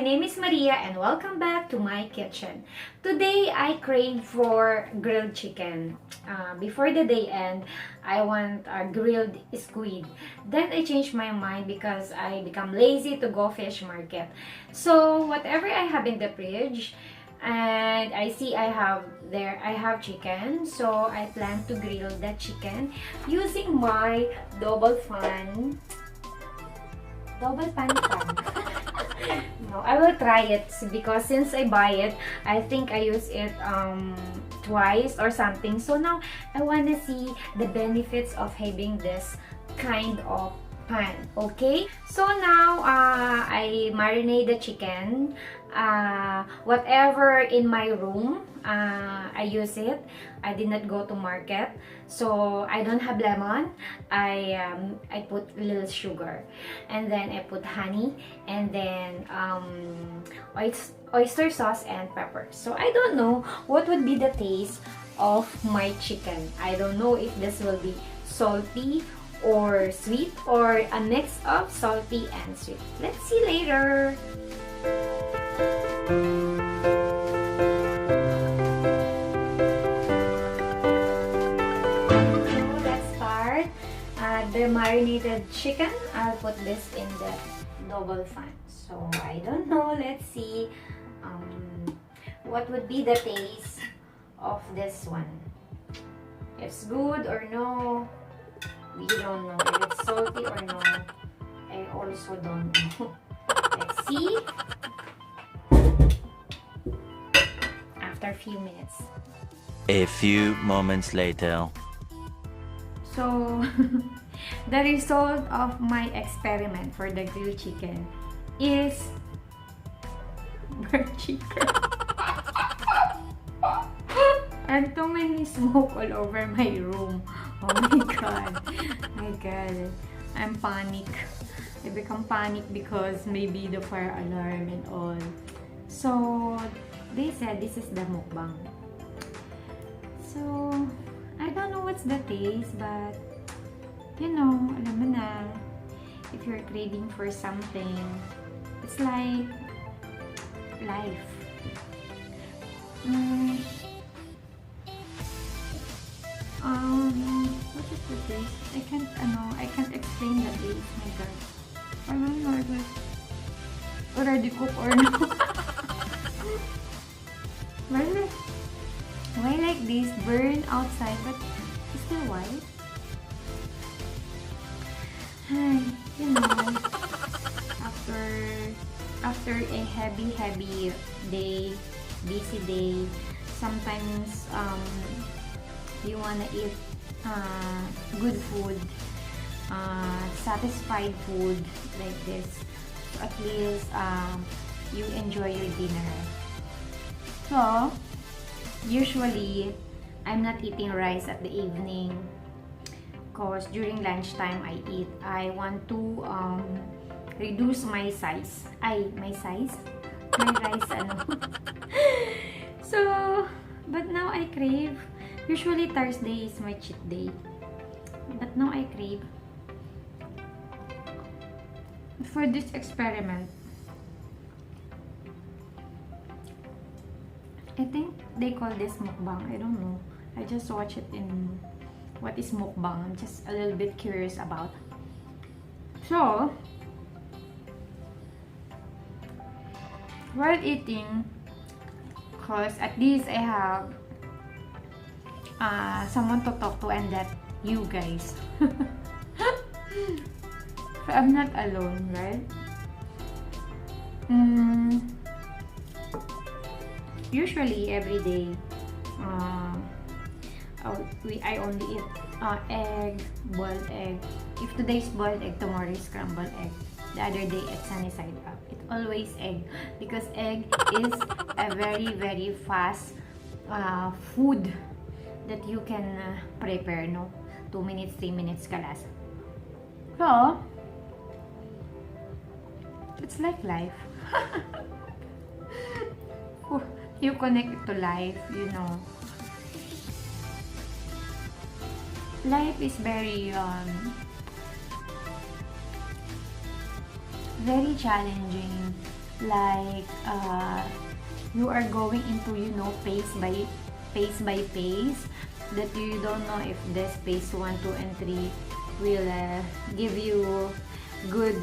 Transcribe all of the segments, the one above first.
name is Maria and welcome back to my kitchen. Today I crave for grilled chicken. Before the day end, I want a grilled squid. Then I changed my mind because I become lazy to go fish market. So whatever I have in the fridge, and I see I have chicken, so I plan to grill that chicken using my double pan. No, I will try it because since I buy it, I think I use it twice or something. So now I want to see the benefits of having this kind of pan. Okay, so now I marinate the chicken. Whatever in my room, I use it. I did not go to market, so I don't have lemon. I put a little sugar, and then I put honey, and then oyster sauce and pepper. So I don't know what would be the taste of my chicken. I don't know if this will be salty or sweet or a mix of salty and sweet. Let's see later. The marinated chicken, I'll put this in the double pan. So I don't know, let's see what would be the taste of this one. If it's good or no, we don't know. If it's salty or no, I also don't know. Let's see after a few minutes. A few moments later. So the result of my experiment for the grilled chicken is burnt chicken. And too many smoke all over my room. Oh my god. My god. I'm panic. I become panic because maybe the fire alarm and all. So they said this is the mukbang. So I don't know what's the taste, but you know, alam mo na, if you're craving for something, it's like life. What is the taste? I can't explain the taste. My god. I don't know if it's already cooked or no. Why like this? Burn outside, but it's still white. You know, after a heavy day, busy day, sometimes you wanna eat good food, satisfied food like this. So at least you enjoy your dinner. So usually I'm not eating rice at the evening. Because during lunchtime I want to reduce my size. My rice So, but now I crave. Usually Thursday is my cheat day. But now I crave for this experiment. I think they call this mukbang. I don't know. I just watch it in what is mukbang. I'm just a little bit curious about. So, while eating, cause at least I have someone to talk to, and that you guys. So I'm not alone, right? Usually every day, I only eat egg, boiled egg. If today's boiled egg, tomorrow is scrambled egg. The other day, it's sunny side up. It's always egg because egg is a very fast food that you can prepare. No, 2 minutes, 3 minutes kalas. So it's like life. You connect it to life, you know. Life is very challenging. like you are going into, you know, pace by pace, that you don't know if this phase 1, 2, and 3 will give you good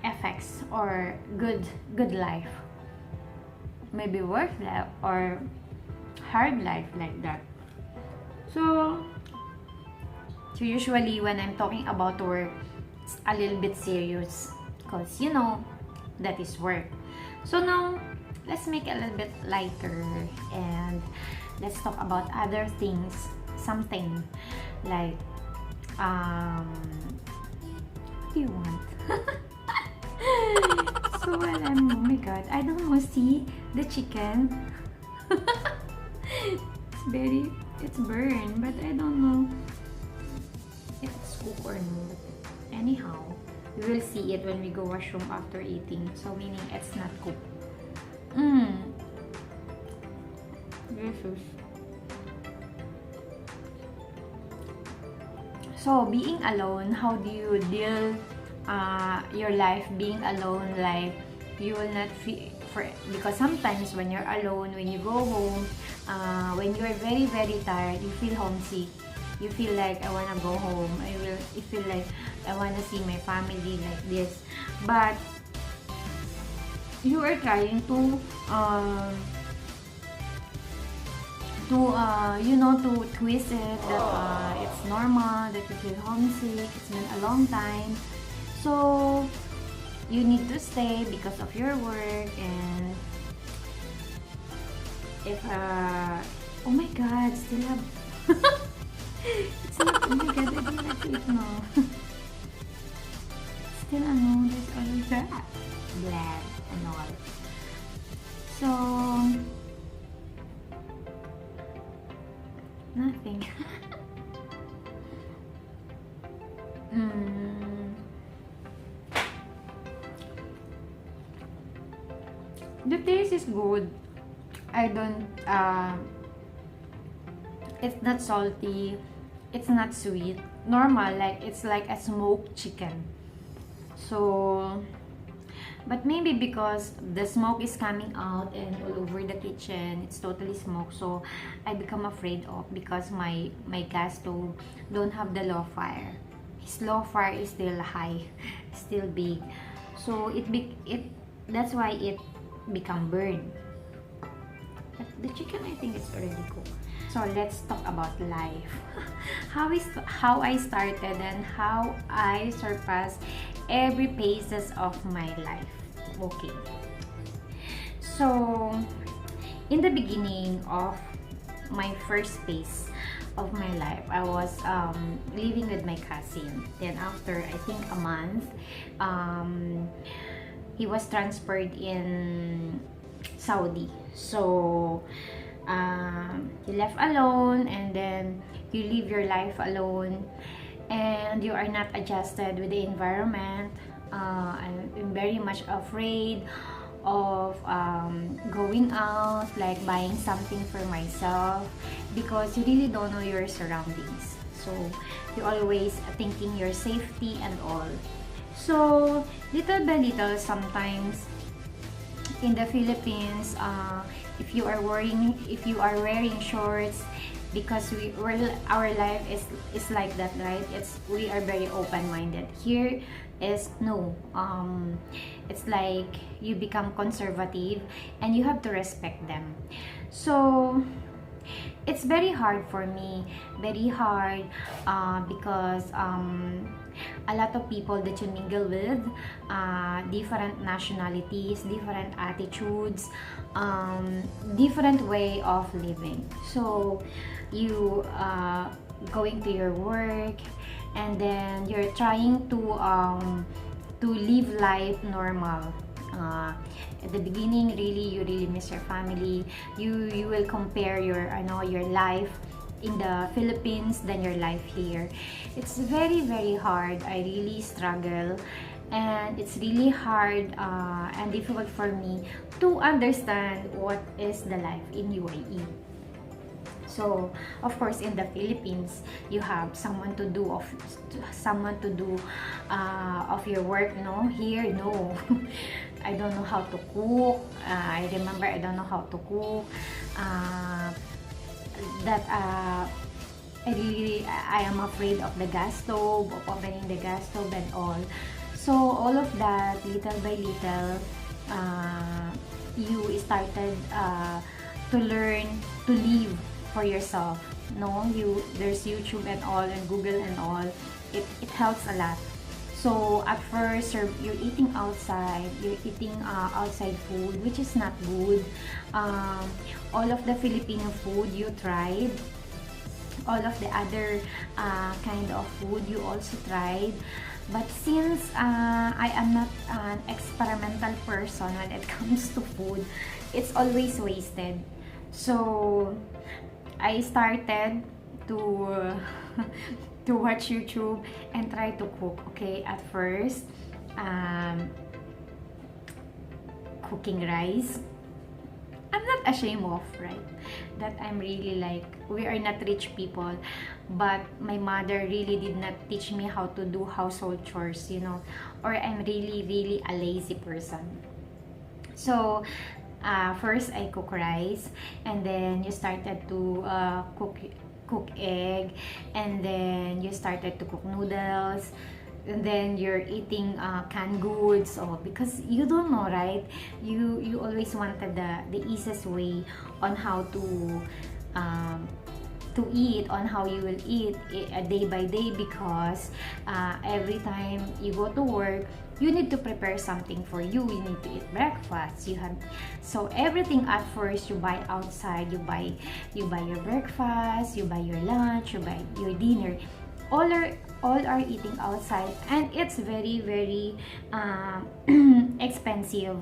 effects or good life, maybe work life or hard life, like that. So usually when I'm talking about work, it's a little bit serious because, you know, that is work. So now let's make it a little bit lighter and let's talk about other things, something like what do you want? So well, oh my god, I don't know, see the chicken. It's burned, but I don't know if it's cooked or not. Anyhow, we will see it when we go washroom after eating, so meaning it's not cooked. Jesus. So being alone, how do you deal your life being alone? Like, you will not feel because sometimes when you're alone, when you go home, when you're very tired, you feel homesick. You feel like, I wanna go home. You feel like I wanna see my family, like this. But you are trying to you know, to twist it that it's normal that you feel homesick. It's been a long time, so you need to stay because of your work. And if oh my god, still have it's not, oh my god, I don't like it now. Still there's always that blood and all. So nothing. The taste is good. I don't it's not salty, it's not sweet, normal, like it's like a smoked chicken. So but maybe because the smoke is coming out and all over the kitchen, it's totally smoked, so I become afraid of, because my gas stove don't have the low fire. His low fire is still high, still big, so that's why it become burned. But the chicken, I think it's already cooked. So let's talk about life. How I started and how I surpassed every phases of my life. Okay. So in the beginning of my first phase of my life, I was living with my cousin. Then after, I think, a month, he was transferred in Saudi. So you left alone, and then you live your life alone, and you are not adjusted with the environment. I'm very much afraid of going out, like buying something for myself, because you really don't know your surroundings. So you always thinking your safety and all. So little by little, sometimes in the Philippines, if you are wearing shorts, because our life is like that, right? We are very open-minded. Here is no, it's like you become conservative and you have to respect them. So it's very hard for me, because a lot of people that you mingle with, different nationalities, different attitudes, different way of living. So you going to your work, and then you're trying to live life normal. At the beginning, you really miss your family. You will compare your life in the Philippines than your life here. It's very hard. I really struggle, and it's really hard and difficult for me to understand what is the life in UAE. So of course in the Philippines you have someone to do of your work, no? Here, no. I don't know how to cook. I remember I don't know how to cook. That I am afraid of the gas stove, of opening the gas stove and all. So all of that, little by little, you started to learn to live for yourself. No, there's YouTube and all, and Google and all. It helps a lot. So at first you're eating outside, outside food, which is not good. All of the Filipino food you tried, all of the other kind of food you also tried. But since I am not an experimental person when it comes to food, it's always wasted. So I started to to watch YouTube and try to cook. Okay, at first, cooking rice. I'm not ashamed of, right? That I'm really like, we are not rich people, but my mother really did not teach me how to do household chores, you know, or I'm really a lazy person. So first I cook rice, and then you started to cook egg, and then you started to cook noodles, and then you're eating canned goods, because you don't know, right? You always wanted the easiest way on how to eat, on how you will eat day by day, because every time you go to work, you need to prepare something for you. You need to eat breakfast. So everything at first you buy outside. You buy your breakfast, you buy your lunch, you buy your dinner. All are eating outside, and it's very expensive.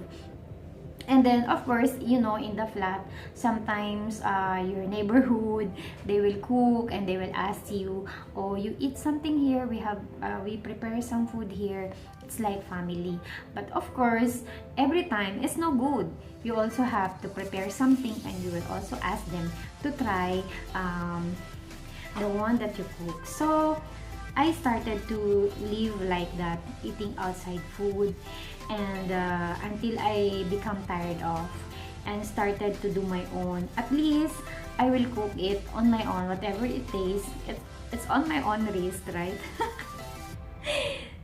And then of course, you know, in the flat, sometimes your neighborhood, they will cook and they will ask you, oh, you eat something here, we prepare some food here. It's like family. But of course, every time it's no good. You also have to prepare something, and you will also ask them to try the one that you cook. So I started to live like that, eating outside food, and until I become tired of, and started to do my own. At least I will cook it on my own, whatever it tastes. It's on my own risk, right?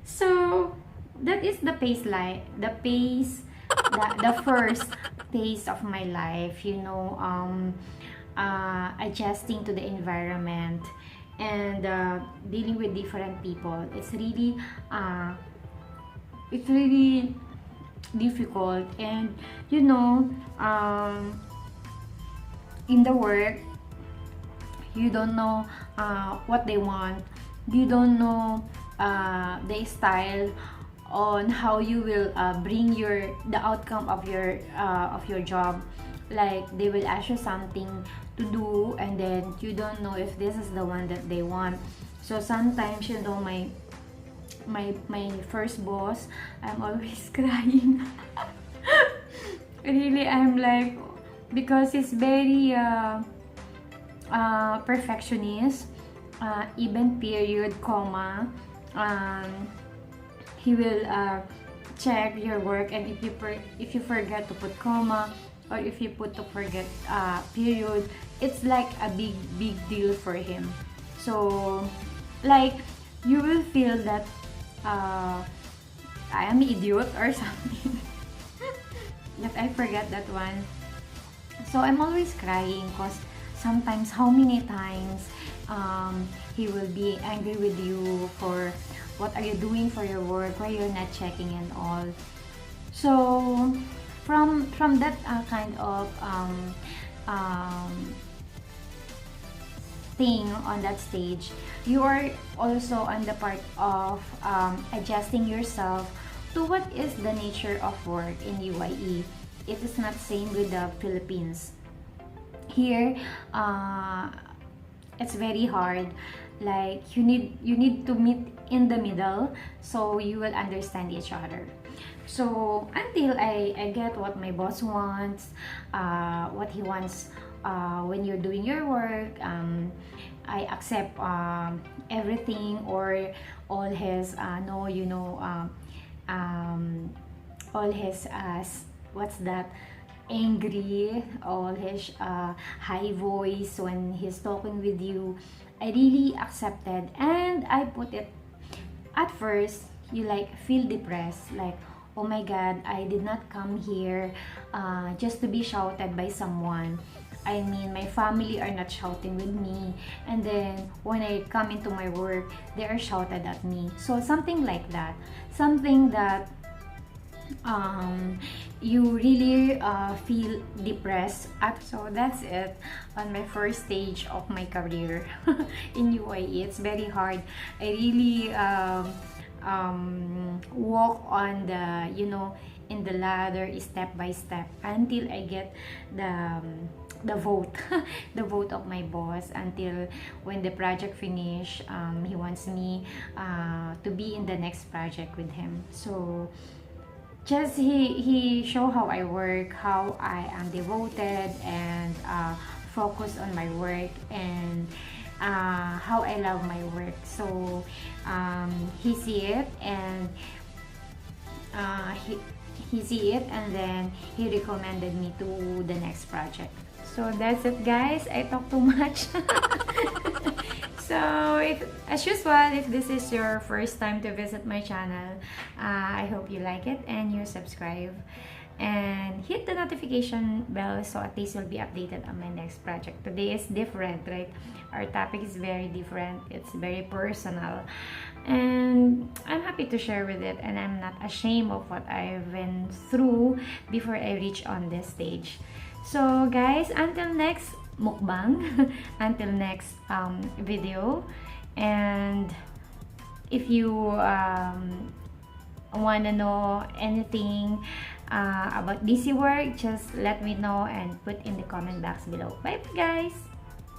So that is the first phase of my life, you know, adjusting to the environment, and dealing with different people. It's really difficult. And you know, in the work, you don't know what they want. You don't know the style on how you will bring the outcome of your job. Like, they will ask you something to do, and then you don't know if this is the one that they want. So sometimes, you know, my first boss, I'm always crying. Really, I'm like, because he's very perfectionist, even period, comma, he will check your work, and if you forget to put comma, or if you forget period, it's like a big deal for him. So like, you will feel that I am idiot or something. That I forget that one. So I'm always crying, because sometimes, how many times he will be angry with you for what are you doing for your work, why you're not checking and all. So from that kind of thing on that stage, you are also on the part of adjusting yourself to what is the nature of work in UAE. It is not same with the Philippines. Here, it's very hard. Like, you need to meet in the middle, so you will understand each other. So until I get what my boss wants, what he wants when you're doing your work, I accept everything, or all his no, you know, all his what's that, angry, all his high voice when he's talking with you. I really accepted, and I put it. At first, you like feel depressed, like, oh my god, I did not come here just to be shouted by someone. I mean, my family are not shouting with me, and then when I come into my work, they are shouted at me. So something like that, something that you really feel depressed at. So that's it on my first stage of my career in UAE. It's very hard. I really walk on the, you know, in the ladder step by step until I get the vote the vote of my boss, until when the project finish, he wants me to be in the next project with him. So just he show how I work, how I am devoted and focus on my work, and how I love my work. So he see it, and he see it, and then he recommended me to the next project. So that's it, guys. I talk too much. So, as usual, if this is your first time to visit my channel, I hope you like it and you subscribe. And hit the notification bell so at least you'll be updated on my next project. Today is different, right? Our topic is very different. It's very personal. And I'm happy to share with it, and I'm not ashamed of what I've been through before I reach on this stage. So guys, until next mukbang, until next video, and if you want to know anything about DC work, just let me know and put in the comment box below. Bye guys!